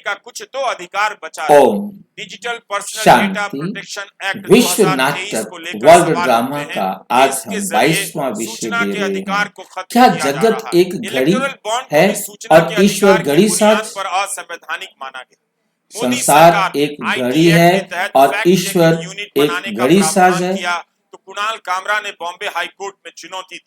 का कुछ तो अधिकार बचा है। ओम डिजिटल पर्सनल डेटा शांति। प्रोटेक्शन एक्ट विश्व 2023 को नाटक लेकर वर्ल्ड सवाल ड्रामा उठते का हैं कि आज इसके हम जरिए 22वां विषय सूचना दे के रहे अधिकार हैं। को खत्म क्या किया जा जगत रहा है। एक घड़ी इलेक्टोरल बॉन्ड को है भी सूचना और के ईश्वर अधिकार की घड़ी बुनियाद साज? पर असंवैधानिक माना गया। मोदी संसार सरकार ने एक आईटी घड़ी एक्ट है के तहत और फैक्ट चेकिंग ईश्वर यूनिट एक बनाने का घड़ी साज प्रावधान है। किया तो कुणाल कामरा ने बॉम्बे हाई कोर्ट में चुनौती दी।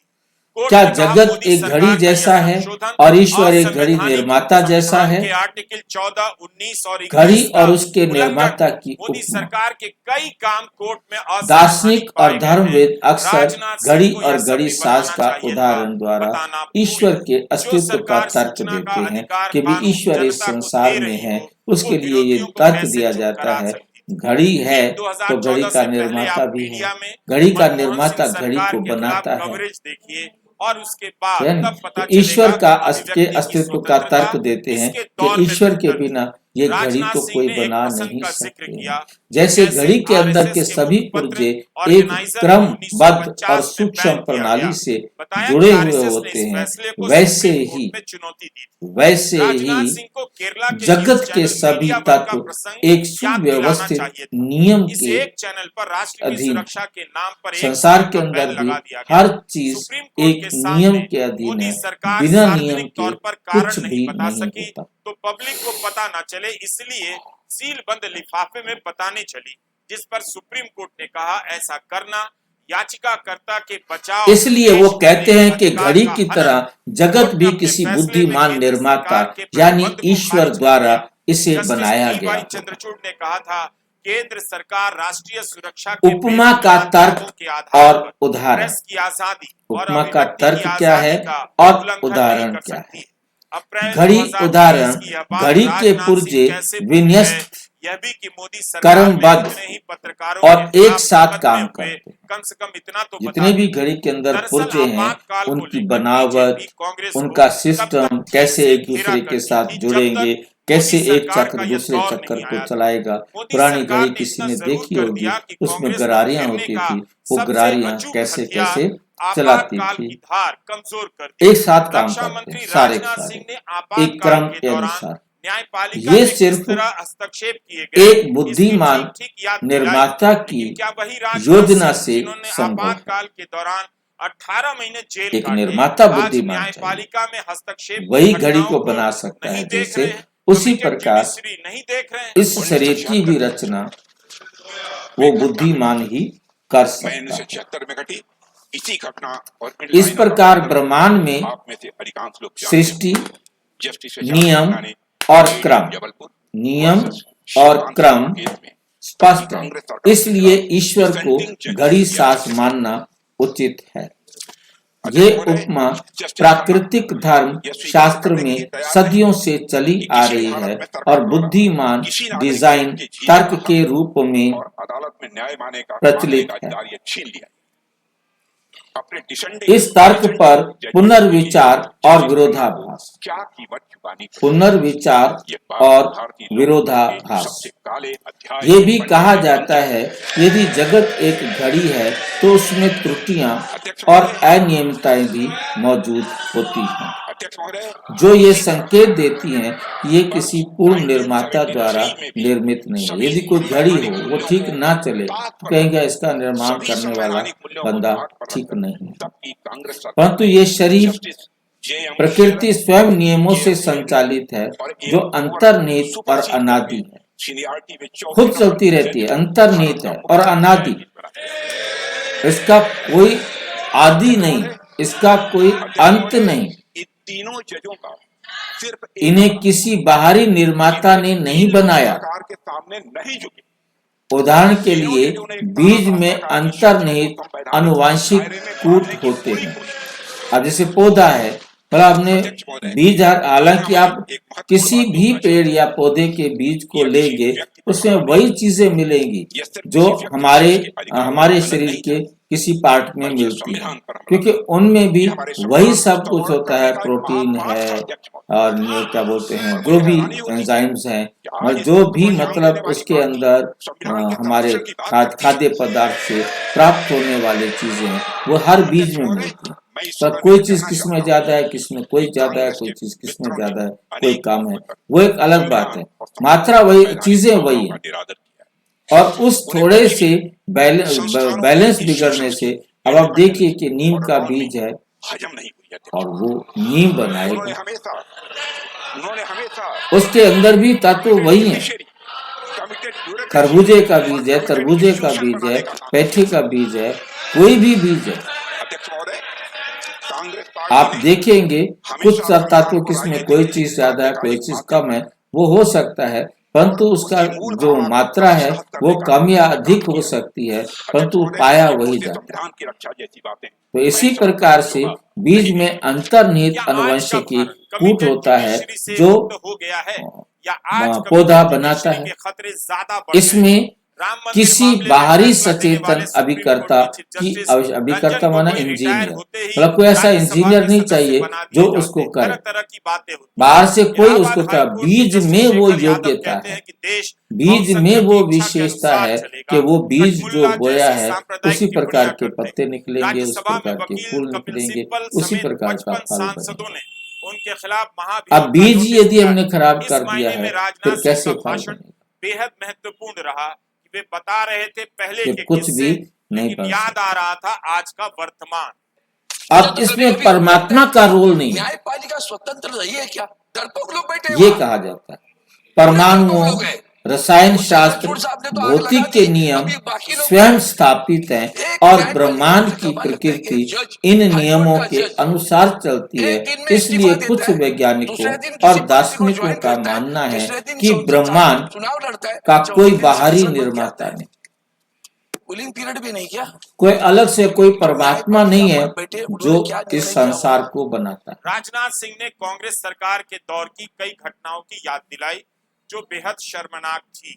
कोर्ट क्या ने कहा जगत मोदी एक घड़ी सरकार का यह जैसा है संशोधन और ईश्वर एक घड़ी असंवैधानिक, निर्माता जैसा संविधान है? के आर्टिकल 14, 19 और घड़ी 21 का और उसके उल्लंघन। निर्माता की मोदी उपमा। सरकार के कई काम कोर्ट में असंवैधानिक दार्शनिक और पाए गए हैं। धर्मवेद अक्सर राजनाथ सिंह घड़ी को और यह सब घड़ी भी साज बताना का चाहिए था। उदाहरण द्वारा बताना भूल ईश्वर गए। के जो अस्तित्व का सरकार तर्क सूचना का देते हैं अधिकार कि भी कानून ईश्वर इस जनता को संसार दे में रही है। हो, उसके वो लिए ये विरोधियों को तर्क कैसे दिया चुप जाता करा है, सकती थी। घड़ी है ठीक तो घड़ी 2014 का से पहले निर्माता आप भी है। मीडिया में घड़ी का मनमोहन निर्माता सिंह घड़ी सरकार को के खिलाफ बनाता है। कवरेज देखिए और उसके बाद है ना? तब पता तो ईश्वर चलेगा का कि अभिव्यक्ति की अस्तित्व का स्वतंत्रता तर्क देते हैं किसके कि दौर में ईश्वर के बेहतर थी। बिना ये घड़ी राजनाथ तो सिंह कोई ने एक बना प्रसंग नहीं का जिक्र सकते किया हैं। कि जैसे घड़ी के अंदर आरएसएस के के सभी मुखपत्र पुर्जे एक ऑर्गेनाइजर को क्रमबद्ध और 1950 में सूक्ष्म बैन किया प्रणाली गया। से बताया जुड़े कि हुए आरएसएस ने होते इस हैं। फैसले को वैसे सुप्रीम ही कोर्ट में चुनौती दी थी। वैसे राजनाथ ही सिंह को केरला के न्यूज जगत के चैनल सभी मीडिया वन का तत्व प्रसंग एक याद दिलाना सुव्यवस्थित चाहिए था। नियम इस के एक चैनल पर राष्ट्र की अधीन सुरक्षा के नाम पर 1 संसार साल के का अंदर बैन भी लगा दिया हर गया। चीज सुप्रीम कोर्ट एक के नियम सामने के अधीन मोदी है। सरकार बिना नियम सार्वजनिक के तौर पर कुछ कारण नहीं भी बता नहीं सकी होता। तो पब्लिक को पता न चले, इसलिए सील बंद लिफाफे में बताने चली, जिस पर सुप्रीम कोर्ट ने कहा ऐसा करना याचिकाकर्ता के बचाव इसलिए वो कहते हैं कि घड़ी की तरह जगत कोर्ट ने भी अपने किसी फैसले में बुद्धिमान केंद्र निर्माता सरकार के यानी प्रतिबंध को ईश्वर खारिज कर द्वारा दिया। इसे जस्टिस बनाया डी गया वाई होगा। चंद्रचूड़ ने कहा था केंद्र सरकार राष्ट्रीय सुरक्षा के उपमा का बेबुनियाद दावों तर्क के आधार और पर उदाहरण। प्रेस की आजादी और उपमा का अभिव्यक्ति की तर्क क्या है आजादी का और उल्लंघन नहीं उदाहरण कर क्या सकती है? है। अप्रैल घड़ी 2023 उदाहरण की यह बात घड़ी के राजनाथ पुर्जे सिंह कैसे भूल विन्यस्त गए, यह भी कि मोदी सरकार में क्रमबद्ध कितने ही पत्रकारों और के एक खिलाफ साथ मुकदमे काम हुए, करते। कम से कम इतना तो बता जितने भी दीजिए। घड़ी के अंदर दरअसल पुर्जे हैं आपातकाल को उनकी लेकर बनावट, बीजेपी कांग्रेस उनका को तब सिस्टम तक कैसे से एक घेरा दूसरे के करती साथ थी जब जुड़ेंगे, तक कैसे मोदी एक सरकार चक्र का यह दूसरे दौर चक्कर नहीं को आया था। चलाएगा। मोदी पुरानी सरकार घड़ी ने किसी इतना ने जरूर देखी कर होगी, दिया कि उसमें कांग्रेस को गरारियां घेरने होती का थी। वो सबसे गरारियां अचूक कैसे हथियार कैसे चलाती आपातकाल थी। की धार कमजोर कर दी। एक साथ काम रक्षा करते मंत्री सारे के राजनाथ सिंह सारे ने एक आपातकाल क्रम के के दौरान अनुसार। न्यायपालिका ये में किस सिर्फ तरह हस्तक्षेप किए गए एक इसकी बुद्धिमान ठीक ठीक याद दिलाई। निर्माता की लेकिन क्या वही राजनाथ योजना सिंह से जिन्होंने संभव है। आपातकाल के दौरान 18 महीने जेल एक काटे निर्माता आज बुद्धिमान चाहिए, न्यायपालिका में हस्तक्षेप की वही घड़ी घटनाओं को को बना सकता नहीं है। देख जैसे रहे हैं, उसी कमिटेड प्रकार जुडिशरी नहीं देख रहे हैं। इस शरीर की भी रचना वो बुद्धिमान ही कर सकता है। 1976 में घटी इसी घटना और इस प्रकार ब्रह्मांड में आप में से अधिकांश लोग सृष्टि, जस्टिस नियम और क्रम, नियम और क्रम स्पष्ट है। इसलिए ईश्वर को घड़ी सास मानना उचित है। ये उपमा प्राकृतिक धर्म शास्त्र में सदियों से चली आ रही है और बुद्धिमान डिजाइन तर्क के रूप में और अदालत में न्याय माने का प्रचलित है। छीन लिया। इस तर्क पर पुनर्विचार और विरोधाभास, पुनर्विचार और विरोधाभास। ये भी कहा जाता है यदि जगत एक घड़ी है तो उसमें त्रुटियां और अनियमितताएं भी मौजूद होती हैं, जो ये संकेत देती हैं कि ये किसी पूर्ण निर्माता द्वारा निर्मित नहीं है। यदि कोई घड़ी हो वो ठीक ना चले तो कहेंगे इसका निर्माण करने वाला बंदा ठीक नहीं है। परंतु ये शरीर प्रकृति स्वयं नियमों से संचालित है जो अंतर्निहित और अनादि है, खुद चलती रहती है, अंतर्निहित है और अनादि। इसका कोई आदि नहीं, इसका कोई अंत नहीं। तीनों जजों का सिर्फ इन्हें किसी बाहरी निर्माता ने नहीं बनाया। के सामने नहीं झुके। उदाहरण के लिए बीज में अंतर्निहित अनुवांशिक कूट होते हैं। अब जैसे पौधा है, भला आपने बीज, हालांकि आप किसी भी पेड़ या पौधे के बीज को लेंगे उसमें वही चीजें मिलेंगी जो हमारे शरीर के किसी पार्ट में मिलती है, क्योंकि उनमें भी वही सब कुछ होता है, प्रोटीन है और क्या बोलते हैं जो भी एंजाइम्स हैं और जो भी मतलब उसके अंदर हमारे खाद्य पदार्थ से प्राप्त होने वाली चीजें हैं वो हर बीज में मिलती है। पर कोई चीज किसमें ज्यादा है, किसमें कोई ज्यादा है, कोई चीज किसमें ज्यादा है, कोई कम है, वो एक अलग बात है। मात्रा वही, चीजें वही है। और उस थोड़े से बैलेंस बिगड़ने से अब आप देखिए कि नीम का बीज है और वो नीम बनाएगी, उसके अंदर भी तत्व वही है। खरबूजे का बीज है, तरबूजे का बीज है, पेठे का बीज है, कोई भी बीज है, आप देखेंगे कुछ तत्व किसमें कोई चीज ज्यादा है, कोई चीज कम है, वो हो सकता है, परंतु उसका जो मात्रा है वो कम या अधिक हो सकती है, परंतु पाया वही जाता है। तो इसी प्रकार से बीज में अंतर्निहित आनुवंशिकी कूट होता है जो पौधा बनाता है। इसमें किसी बाहरी सचेतन अभिकर्ता की अभिकर्ता माना इंजीनियर, मतलब कोई ऐसा इंजीनियर नहीं चाहिए जो उसको करे, बाहर से कोई उसको करे। बीज में वो योग्यता है, बीज में वो विशेषता है कि वो बीज जो बोया है उसी प्रकार के पत्ते निकलेंगे, उसी प्रकार के फूल निकलेंगे, उसी प्रकार का फल बनेगा। उनके खिलाफ अब बीज यदि हमने खराब कर दिया है फिर कैसे फल बनेगा? बेहद महत्वपूर्ण रहा। वे बता रहे थे पहले के कुछ भी नहीं बन याद आ रहा था आज का वर्तमान। अब इसमें परमात्मा का रोल नहीं है, न्यायपालिका स्वतंत्र रही है क्या? डरपोक लोग बैठे ये कहा जाता है। परमाणुओं, रसायन शास्त्र, भौतिक के नियम स्वयं स्थापित हैं और ब्रह्मांड की प्रकृति इन नियमों के अनुसार चलती है। इसलिए कुछ वैज्ञानिकों और दार्शनिकों का मानना है कि ब्रह्मांड का कोई बाहरी निर्माता नहीं, कूलिंग पीरियड भी नहीं क्या? कोई अलग से कोई परमात्मा नहीं है जो इस संसार को बनाता है। राजनाथ सिंह ने कांग्रेस सरकार के दौर की कई घटनाओं की याद दिलाई जो बेहद शर्मनाक थी,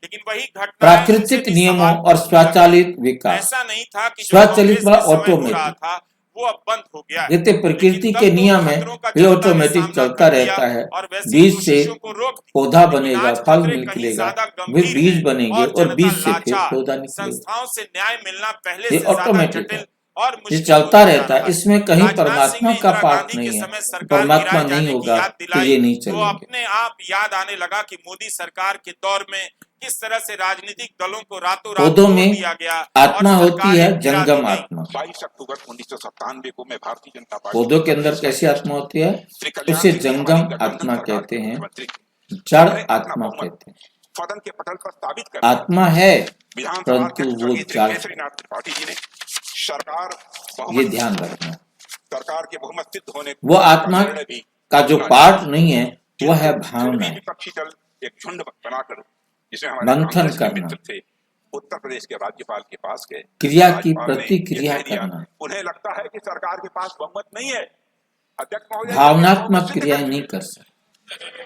लेकिन वही घटना प्राकृतिक नियमों और स्वचालित विकास, ऐसा नहीं था कि स्वचालित वाला ऑटोमेटिक था वो अब बंद हो गया है। जैसे प्रकृति के नियम है ये ऑटोमेटिक चलता रहता है। बीज से पौधा बनेगा, फल निकलेगा, फिर बीज बनेंगे और बीज से फिर पौधा निकलेगा। संस्थाओं से न्याय मिलना पहले ये से ज्यादा ऑटोमेटिक जटिल है, और ये चलता रहता है। इसमें कहीं परमात्मा का पार्ट नहीं है, परमात्मा नहीं होगा तो ये नहीं तो चलेंगे। अपने आप याद आने लगा कि मोदी सरकार के दौर में किस तरह से राजनीतिक दलों को रातों रात पौधों में दिया गया। आत्मा होती है, जंगम आत्मा। 22 अक्टूबर 1997 को मैं भारतीय जनता पार्टी पौधों के अंदर कैसी आत्मा होती है? उसे जंगम आत्मा कहते हैं, जड़ आत्मा कहते हैं। सदन के पटल पर साबित कर आत्मा है परंतु वो जड़, त्रिपाठी जी ने सरकार ये ध्यान रखना। सरकार के बहुमत सिद्ध होने वो आत्मा का जो पार्ट नहीं है वो है भावना, विपक्षी दल एक झुंड बनाकर जिसमें मंथन करना, थे उत्तर प्रदेश के राज्यपाल के पास गए, क्रिया की प्रतिक्रिया करना। उन्हें लगता है कि सरकार के पास बहुमत नहीं है, अध्यक्ष महोदय भावनात्मक क्रियाएं नहीं कर सकते,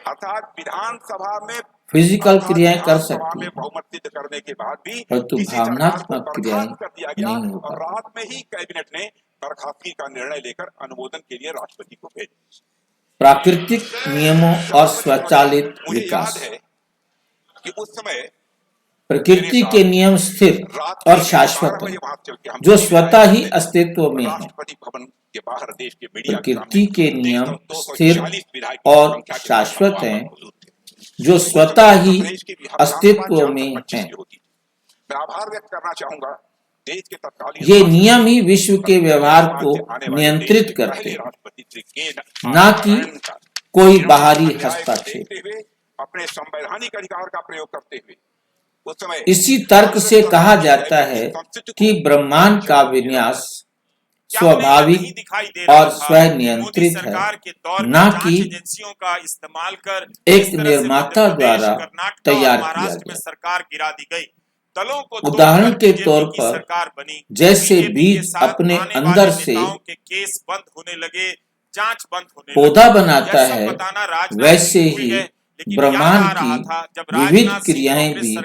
अर्थात विधानसभा में फिजिकल क्रियाएं कर सकती है, बहुमत सिद्ध करने के बाद भी परंतु भावनात्मक क्रियाएं कर दिया गया नहीं हो और पाती। रात में ही कैबिनेट ने बर्खास्तगी का निर्णय लेकर अनुमोदन के लिए राष्ट्रपति को भेजा। प्राकृतिक नियमों और स्वचालित मुझे विकास, याद है कि उस समय प्रकृति के नियम स्थिर और शाश्वत हैं जो स्वतः ही अस्तित्व में है। राष्ट्रपति भवन के बाहर देश के मीडिया प्रकृति के नियम स्थिर और शाश्वत हैं जो स्वतः ही अस्तित्व में हैं। मैं आभार व्यक्त करना चाहूंगा देश के तत्कालीन ये नियम ही विश्व के व्यवहार को नियंत्रित करते हैं, न कि कोई बाहरी हस्तक्षेप। अपने संवैधानिक अधिकार का प्रयोग करते हुए उस समय इसी तर्क से कहा जाता है कि ब्रह्मांड का विन्यास स्वाभाविक और स्वयं नियंत्रित है, न कि इस्तेमाल कर एक निर्माता द्वारा तैयार किया गया। सरकार गिरा दी गई। दलों को उदाहरण के तौर पर सरकार बनी, जैसे बीज अपने अंदर से के केस बंद होने लगे, जांच बंद होने पौधा बनाता है, वैसे ही ब्रह्मांड की विविध क्रियाएं भी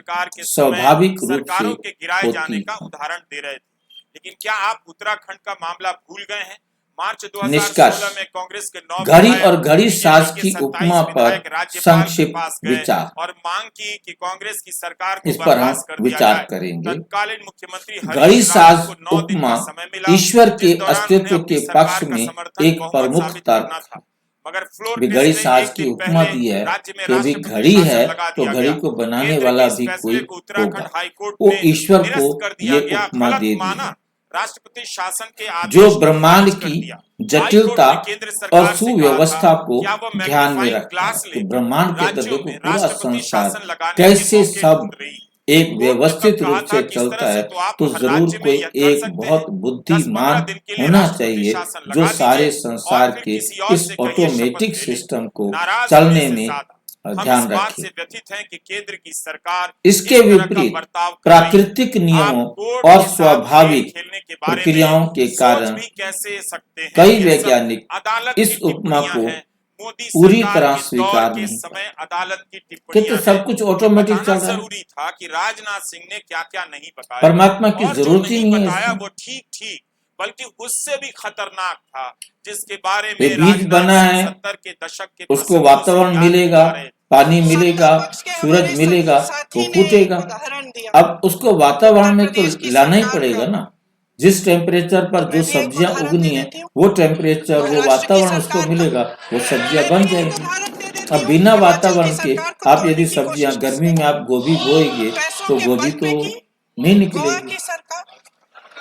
स्वाभाविक रूप से सरकारों के गिराए जाने होती का उदाहरण दे रहे थे। लेकिन क्या आप उत्तराखंड का मामला भूल गए हैं? मार्च निष्कर्ष 2016 में कांग्रेस के 9 घड़ी विधायक और घड़ी बीजेपी साज के की 27 उपमा पर विधायक राज्यपाल के संक्षिप्त पास गए विचार और मांग की कि कांग्रेस की सरकार को इस पर हम बर्खास्त कर दिया विचार जाए। करेंगे। तत्कालीन मुख्यमंत्री घड़ी हरीश साज रावत को 9 दिन उपमा का समय मिला, ईश्वर के जिस दौरान उन्हें अस्तित्व अपनी के सरकार पक्ष का में समर्थन एक बहुमत प्रमुख साबित करना तर्क था। मगर फ्लोर भी टेस्ट घड़ी से साज एक की दिन उपमा पहले दी है राज्य में कि भी राष्ट्रपति घड़ी शासन है लगा तो दिया घड़ी गया। को बनाने केंद्र वाला के इस भी फैसले कोई को उत्तराखंड होगा। हाईकोर्ट वो ने ईश्वर को निरस्त कर दिया ये गया, उपमा गलत दे दी माना। है राष्ट्रपति शासन के आदेश जो को ब्रह्मांड खारिज कर की दिया। जटिलता हाईकोर्ट ने केंद्र सरकार और से कहा सुव्यवस्था था को क्या वो ध्यान में मैग्नीफाइंग रखता है ग्लास कि लेकर ब्रह्मांड के राज्यों देखो में पूरा राष्ट्रपति संसार शासन लगाने के कैसे मौके सब ढूंढ रही। एक कोर्ट ने तब व्यवस्थित कहा रूप था से कि इस तरह चलता से है तो आप तो हर जरूर राज्य में कोई यह कर एक सकते बहुत हैं। 10-15 बुद्धिमान दिन के लिए होना राष्ट्रपति चाहिए शासन जो लगा सारे दीजिए संसार और फिर के किसी और इस से कहिए शपथ ऑटोमेटिक ले लें। सिस्टम को नाराज चलने होने से में ज्यादा हम ध्यान इस बात रखें। से व्यथित हैं कि केंद्र की सरकार इसके इस तरह का विपरीत बर्ताव कर रही है। प्राकृतिक आप नियमों कोर्ट और के साथ स्वाभाविक खेल खेलने के बारे प्रक्रियाओं के में सोच कारण भी कैसे सकते हैं? कई ये सब वैज्ञानिक अदालत इस की उपमा टिप्पणियां को हैं। मोदी पूरी सरकार तरह के दौर स्वीकार के नहीं समय अदालत की कि टिप्पणियां तो सब हैं। कुछ ये ऑटोमेटिक बताना चल रहा है। जरूरी था कि राजनाथ सिंह ने क्या क्या नहीं बताया परमात्मा की और जो जरूरत ही नहीं नहीं है बताया इसमें। वो ठीक बल्कि उससे भी खतरनाक था, जिसके बारे ये में बीज राजनाथ बना सिंह है 70 के दशक के उसको प्रसंगों से वातावरण याद मिलेगा, दिला रहे थे। पानी मिलेगा, सत्ता पक्ष के सूरज हमारे मिलेगा साथी वो ने एक फूटेगा। उदाहरण दिया। अब उसको वातावरण उत्तर में तो प्रदेश की लाना ही सरकार पड़ेगा का। ना। जिस टेम्परेचर पर तो जो मैं भी एक सब्जियां उदाहरण उगनी दे है देती हूँ। वो टेम्परेचर वो महाराष्ट्र की वातावरण उसको सरकार मिलेगा वो सब्जियां मैं बन भी एक जाएंगी। उदाहरण दे देती अब हूँ। बिना हिमाचल की वातावरण के सरकार को आप तोड़ने यदि की सब्जियां कोशिश गर्मी में आप गोभी बोएंगे पैसों तो के गोभी बल तो पे की नहीं गोवा निकलेगी। की सरकार।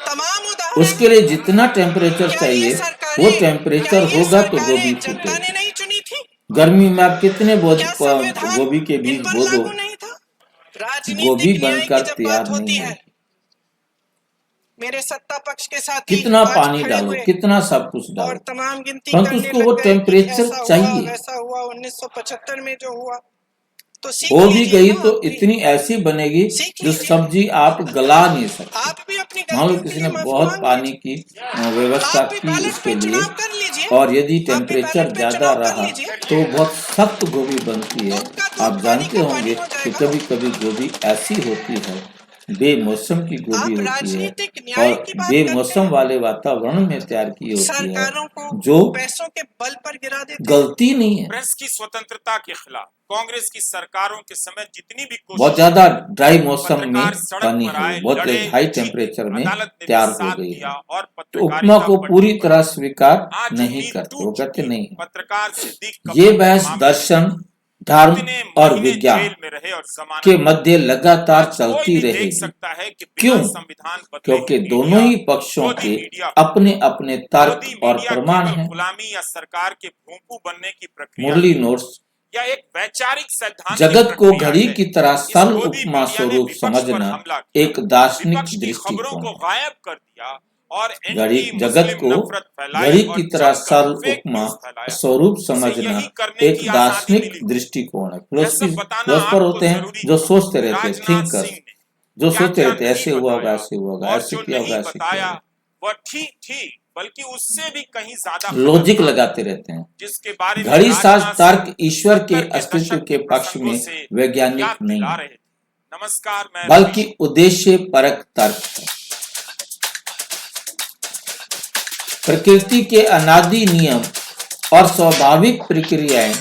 तमाम उदाहरण उसके लिए जितना टेम्परेचर क्या ये चाहिए वो सरकारें टेम्परेचर होगा तो गोभी जनता ने फूटेगी। नहीं चुनी थी? गर्मी में आप कितने क्या संविधान गोभी के इन बीज पर बो दो लागू नहीं था? गोभी राजनीतिक न्याय की बनकर जब तैयार बात होती नहीं है, होगी। मेरे सत्ता पक्ष के साथी कितना आज पानी खड़े डालो हुए कितना सब कुछ और डालो तमाम गिनती परंतु करने उसको लग वो गए कि टेम्परेचर ऐसा हुआ चाहिए। वैसा हुआ 1975 में जो हुआ तो सीख हो भी लीजिए गई ना। तो आप भी इतनी ऐसी बनेगी सीख जो लीजिए। सब्जी आप गला नहीं सकते। आप भी अपनी मान लो गलतियों के किसी लिए ने माफी बहुत मांग पानी लीजिए। की व्यवस्था आप भी की बैलेट उसके पे लिए चुनाव कर लीजिए। और यदि आप भी टेम्परेचर बैलेट पे ज्यादा चुनाव कर रहा लीजिए। तो बहुत सख्त गोभी बनती है। दूध का दूध, आप पानी जानते का होंगे पानी हो कि जाएगा। कभी कभी गोभी ऐसी होती है बेमौसम की गोभी आप होती है राजनीतिक न्याय और की बात करते बेमौसम हैं, वाले वातावरण में तैयार की होती है सरकारों को जो पैसों के बल पर गिरा देते हैं। गलती नहीं है। प्रेस की स्वतंत्रता के खिलाफ कांग्रेस की सरकारों के समय जितनी भी बहुत कोशिश ज्यादा ड्राई मौसम में पत्रकार सड़क बनी पर है आए, वो बहुत लड़े, हाई जीते। टेम्परेचर में अदालत ने भी तैयार हो साथ गई दिया है और तो उपमा पत्रकारिता को बढ़ती पूरी बढ़ी। तरह स्वीकार आज नहीं उम्मीद करते वो टूट कहते चुकी नहीं है। है। पत्रकार सिद्दीक ये कपूर के बहस मामले दर्शन में धर्म इतने और महीने विज्ञान जेल में रहे और जमानत के मध्य लगातार आज कोई चलती भी देख रहेगी। सकता है कि बिना क्यों? संविधान बदले क्योंकि ही दोनों ही मीडिया, पक्षों मोदी के मीडिया अपने अपने तर्क मोदी और मीडिया प्रमाण केवल हैं। गुलामी या सरकार के भूपू बनने की प्रक्रिया मुरली है, नोट्स या एक वैचारिक सैद्धांतिक जगत को प्रक्रिया घड़ी है। की तरह इस सरल मोदी उपमा मीडिया ने स्वरूप विपक्ष पर समझना हमला किया, एक दार्शनिक विपक्ष की खबरों दृष्टिकोण को है। गायब कर दिया और घड़ी एंटी जगत मुस्लिम को नफरत फैलाई घड़ी और की तरह जमकर सरल फेक उपमा न्यूज फैलाया। स्वरूप इसे समझना यही करने एक की आजादी दार्शनिक मिली। दृष्टिकोण है। यह सब बताना फिलोसफर आपको होते हैं जरूरी जो था सोचते कि रहते हैं, राजनाथ थिंकर्स सिंह ने जो क्या सोचते क्या रहते हैं नहीं ऐसे हुआ होगा बताया ऐसे हुआ होगा और ऐसे जो किया होगा नहीं ऐसे किया बताया होगा वह ठीक बल्कि उससे भी कहीं ज्यादा लॉजिक खतरनाक, लगाते रहते हैं। जिसके बारे में घड़ी साज राजनाथ तर्क सिंह ईश्वर के 70 अस्तित्व दशक के पक्ष प्रसंगों में से वैज्ञानिक याद नहीं दिला है रहे थे। नमस्कार, मैं बल्कि रवीश। उद्देश्य परक तर्क है। प्रकृति के अनादि नियम और स्वाभाविक प्रक्रियाएं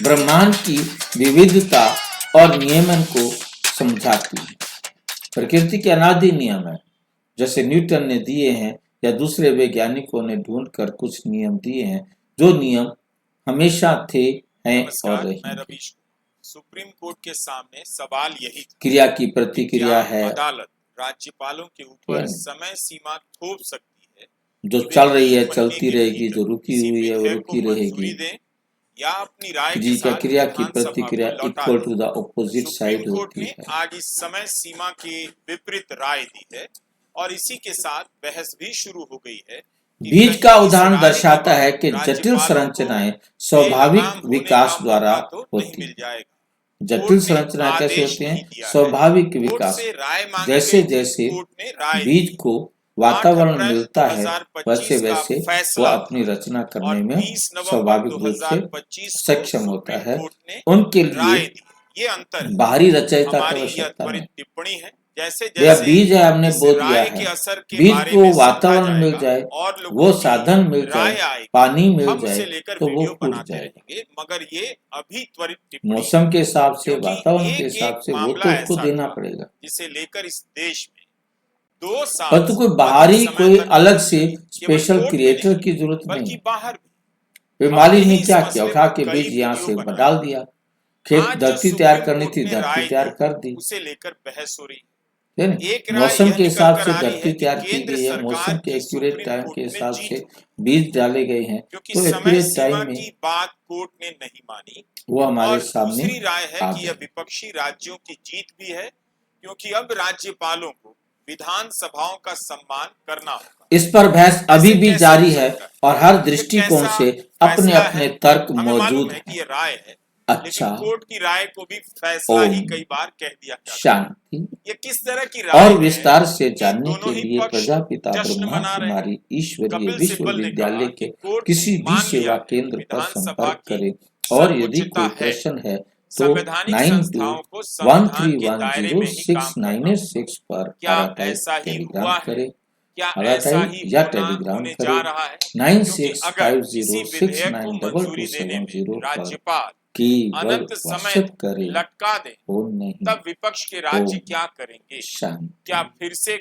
ब्रह्मांड की विविधता और नियमन को समझाती हैं। प्रकृति के अनादि नियम है जैसे न्यूटन ने दिए हैं या दूसरे वैज्ञानिकों ने ढूंढकर कुछ नियम दिए हैं जो नियम हमेशा थे हैं और नमस्कार, मैं रहेंगे। रवीश। सुप्रीम कोर्ट के सामने सवाल यही था क्रिया की कि प्रतिक्रिया क्या है अदालत राज्यपालों के ऊपर क्या नहीं? समय सीमा थोप सकती है जो कि चल वे रही है 3 महीने चलती के रहेगी, भीतर जो रुकी किसी हुई है वो विधेयक को रुकी मंजूरी रहेगी। दें या अपनी राय के जी का साथ क्रिया की विधानसभा प्रतिक्रिया को लौटा इक्वल दें। To the opposite supreme side court होती ने है। आज इस समय सीमा के विपरीत राय दी है और इसी के साथ बहस भी शुरू हो गई है कि बीज कहीं का इस उदाहरण राय के दर्शाता है बाद कि जटिल राज्यपालों को संरचनाएं स्वाभाविक बेलगाम होने विकास का द्वारा मौका तो नहीं होती मिल हैं। जाएगा। जटिल कोर्ट ने संरचनाएं कैसे आदेश होती नहीं हैं? दिया है। स्वाभाविक कोर्ट विकास। से राय मांगी जैसे गई थी, जैसे कोर्ट ने राय बीज दी। को 8 वातावरण अप्रैल मिलता है 2025 वैसे का वैसे वो फैसला अपनी रचना और करने में 20 नवंबर स्वाभाविक रूप से 2025 को सक्षम होता सुप्रीम है। कोर्ट ने उनके राय लिए दी। ये अंतर है। बाहरी रचयिता की हमारी यह आवश्यकता त्वरित नहीं। टिप्पणी है। जैसे यह जैसे बीज है, हमने इस बो दिया राय के है। असर के बीज बारे को में समझा वातावरण मिल जाएगा जाए, और लोगों वो की साधन मिल राय जाए, आएगी, पानी मिल हम जाए उसे लेकर तो वो वीडियो फूट बनाते जाएगा। रहेंगे, मगर ये अभी त्वरित टिप्पणी मौसम के हिसाब से, क्योंकि वातावरण के एक हिसाब एक से वो मामला तो उसको ऐसा देना था पड़ेगा। जिसे लेकर इस देश में 2 साल परंतु से कोई अधिक बाहरी समय कोई तक अलग से केवल स्पेशल कोर्ट में क्रिएटर नहीं की जरूरत नहीं बल्कि है। बाहर भी वे हमने माली ही ने इस क्या किया, मसले उठा पर के कई बीज यहाँ वीडियो से बनाए। डाल दिया। खेत आज जो धरती तैयार सुप्रीम करनी कोर्ट थी, में धरती राय तैयार दी कर दी। उसे लेकर बहस हो रही है है। ना? एक राय मौसम यह के निकल हिसाब कर से आ रही धरती है कि तैयार की केंद्र गई है, मौसम सरकार के की एक्यूरेट सुप्रीम टाइम कोर्ट के में हिसाब जीत से हुई बीज डाले गए हैं, क्योंकि तो समय एक्यूरेट सीमा टाइम में की बात कोर्ट ने नहीं मानी। वो हमारे और सामने दूसरी राय है आ कि यह गए। विपक्षी राज्यों की जीत भी है क्योंकि अब राज्यपालों को विधानसभाओं का सम्मान करना होगा। इस पर बहस अभी भी कैसे जारी हो है सकता है? और हर ये दृष्टिकोण कैसा से अपने फैसला अपने है? तर्क हमें मौजूद मालूम है हैं। कि ये राय है, अच्छा, लेकिन कोर्ट की राय को भी फैसला ही ओम कई बार कह दिया जाता है। शांति। ये किस तरह की राय और है विस्तार से कि जानने दोनों के ही लिए पक्ष प्रजापिता जश्न ब्रह्मा मना रहे हैं। कुमारी ईश्वरीय कपिल सिब्बल ने विश्वविद्यालय कहा के कि कोर्ट किसी भी मान सेवा लिया है केंद्र पर विधानसभा संपर्क की करें और यदि सर्वोच्चता कोई है। प्रश्न है तो संवैधानिक संस्थाओं को संविधान के दायरे में ही काम करना 93106986 पर क्या आराटाइप ऐसा ही टेलीग्राम हुआ है? करें। क्या ऐसा आराटाइप ही या होना टेलीग्राम होने करें जा रहा है? क्योंकि अगर किसी विधेयक को मंजूरी देने में 9652692270 पर राज्यपाल केवल अनंत समय व्हाट्सएप करें, लटका दे फोन नहीं। तब विपक्ष के राज्य ओम क्या करेंगे? शांति। क्या फिर से